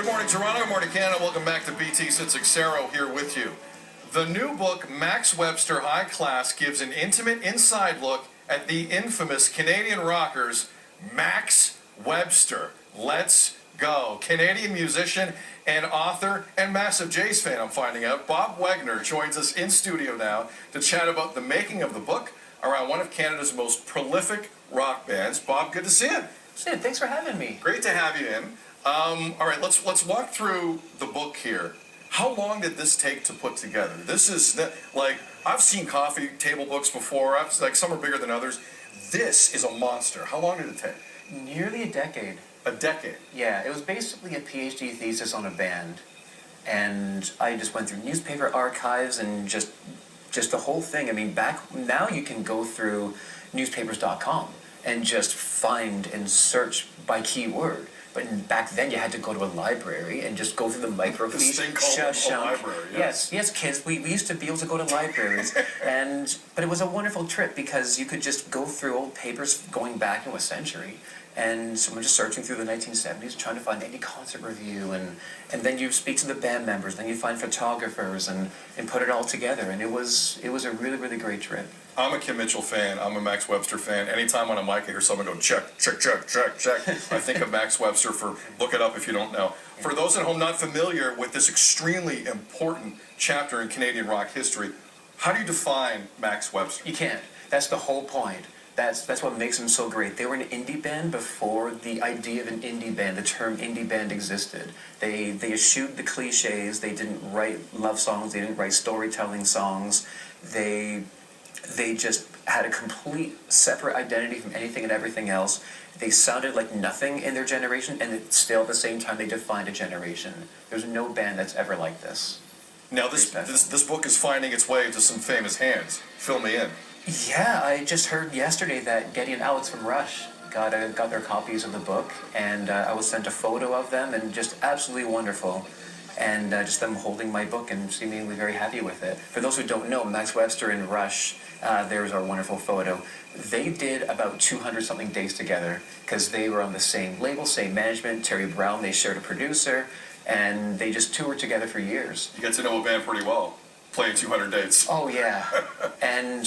Good morning, Toronto. Good morning, Canada. Welcome back to BT Sitsixero here with you. The new book, Max Webster High Class, gives an intimate inside look at the infamous Canadian rockers, Max Webster. Let's go. Canadian musician and author and massive Jays fan, I'm finding out. Bob Wegner joins us in studio now to chat about the making of the book around one of Canada's most prolific rock bands. Bob, good to see you. Sid, thanks for having me. Great to have you in. All right, let's walk through the book here. How long did this take to put together? This is like, I've seen coffee table books before. Like some are bigger than others. This is a monster. How long did it take? Nearly a decade. A decade? Yeah, it was basically a PhD thesis on a band. And I just went through newspaper archives and just the whole thing. I mean, now you can go through newspapers.com and just find and search by keyword. But back then, you had to go to a library and just go through the microfiche. This thing called a library. Yes, kids. We used to be able to go to libraries, but it was a wonderful trip because you could just go through old papers going back a century, and so we're just searching through the 1970s, trying to find any concert review, and then you speak to the band members, then you find photographers, and put it all together, and it was a really, really great trip. I'm a Kim Mitchell fan. I'm a Max Webster fan. Anytime on a mic I hear someone go, check, check, check, check, check, I think of Max Webster. Look it up if you don't know. For those at home not familiar with this extremely important chapter in Canadian rock history, how do you define Max Webster? You can't. That's the whole point. That's what makes them so great. They were an indie band before the idea of an indie band, the term indie band existed. They eschewed the cliches. They didn't write love songs. They didn't write storytelling songs. They just had a complete separate identity from anything and everything else. They sounded like nothing in their generation, and still at the same time they defined a generation. There's no band that's ever like this. Now this book is finding its way into some famous hands. Fill me in. Yeah, I just heard yesterday that Geddy and Alex from Rush got their copies of the book, and I was sent a photo of them, and just absolutely wonderful. And just them holding my book and seemingly very happy with it. For those who don't know, Max Webster and Rush, there's our wonderful photo. They did about 200-something days together because they were on the same label, same management. Terry Brown, they shared a producer, and they just toured together for years. You get to know a band pretty well, playing 200 dates. Oh, yeah. and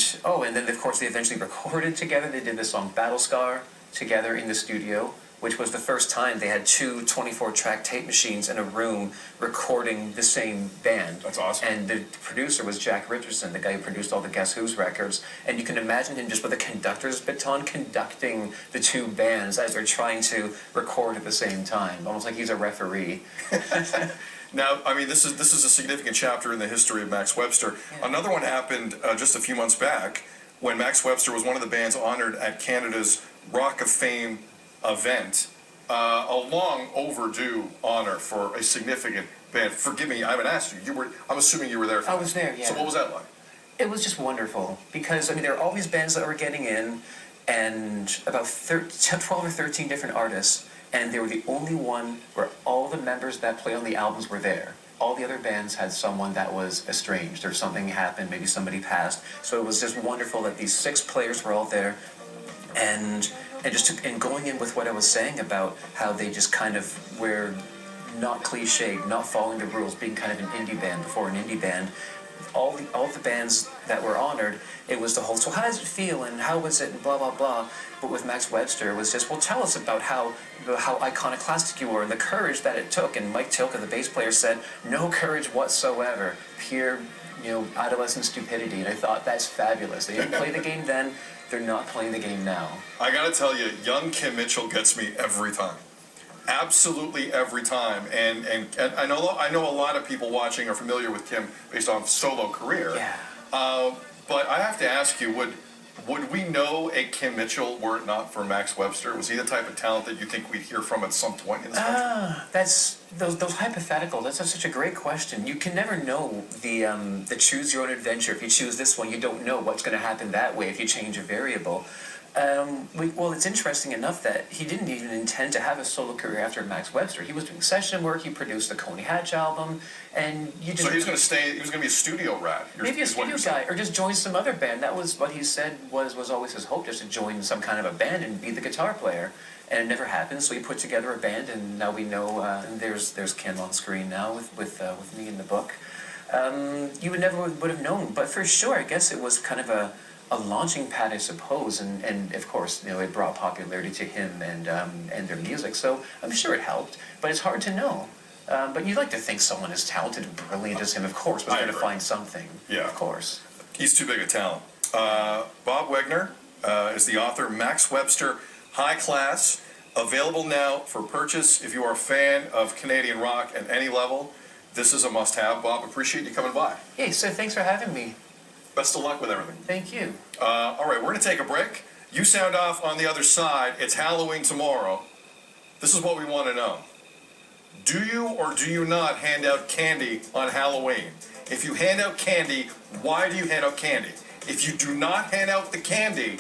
then, of course, they eventually recorded together. They did the song Battle Scar together in the studio, which was the first time they had two 24-track tape machines in a room recording the same band. That's awesome. And the producer was Jack Richardson, the guy who produced all the Guess Who's records. And you can imagine him just with a conductor's baton conducting the two bands as they're trying to record at the same time, almost like he's a referee. Now, I mean, this is a significant chapter in the history of Max Webster. Yeah. Another one happened just a few months back when Max Webster was one of the bands honored at Canada's Rock of Fame event, a long overdue honor for a significant band. Forgive me, I haven't asked you. I'm assuming you were there. I was there, yeah. So what was that like? It was just wonderful because, I mean, there are all these bands that were getting in and about 12 or 13 different artists, and they were the only one where all the members that play on the albums were there. All the other bands had someone that was estranged or something happened, maybe somebody passed. So it was just wonderful that these 6 players were all there, and going in with what I was saying about how they just kind of were not cliched, not following the rules, being kind of an indie band before an indie band. All the bands that were honored, it was the whole, so how does it feel and how was it and blah, blah, blah. But with Max Webster, it was just, well, tell us about how iconoclastic you were and the courage that it took. And Mike Tilka, the bass player, said, no courage whatsoever, pure, adolescent stupidity. And I thought, that's fabulous. They didn't play the game then. They're not playing the game now. I gotta tell you, young Kim Mitchell gets me every time. Absolutely every time. And I know a lot of people watching are familiar with Kim based on solo career. Yeah. But I have to ask you, would we know a Kim Mitchell were it not for Max Webster? Was he the type of talent that you think we'd hear from at some point in this country? That's those hypotheticals. That's such a great question. You can never know the choose your own adventure. If you choose this one, you don't know what's going to happen that way if you change a variable. Well, it's interesting enough that he didn't even intend to have a solo career after Max Webster. He was doing session work. He produced the Coney Hatch album, and you just. So he was going to stay. He was going to be a studio rat. Maybe a studio guy, or just join some other band. That was what he said was always his hope, just to join some kind of a band and be the guitar player. and it never happened. So we put together a band, and now we know. And there's Ken on screen now with me in the book. You would have known, but for sure, I guess it was kind of a launching pad, I suppose, and of course, it brought popularity to him and their music. So I'm sure it helped, but it's hard to know. But you'd like to think someone as talented and brilliant as him, of course, was going to find something. Yeah. Of course. He's too big a talent. Bob Wegner is the author. Max Webster, High Class, available now for purchase. If you are a fan of Canadian rock at any level, this is a must-have. Bob, appreciate you coming by. Hey, so thanks for having me. Best of luck with everything. Thank you. All right, we're going to take a break. You sound off on the other side. It's Halloween tomorrow. This is what we want to know. Do you or do you not hand out candy on Halloween? If you hand out candy, why do you hand out candy? If you do not hand out the candy,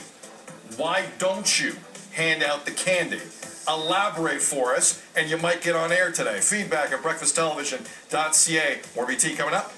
why don't you hand out the candy? Elaborate for us, and you might get on air today. Feedback at breakfasttelevision.ca. More BT coming up.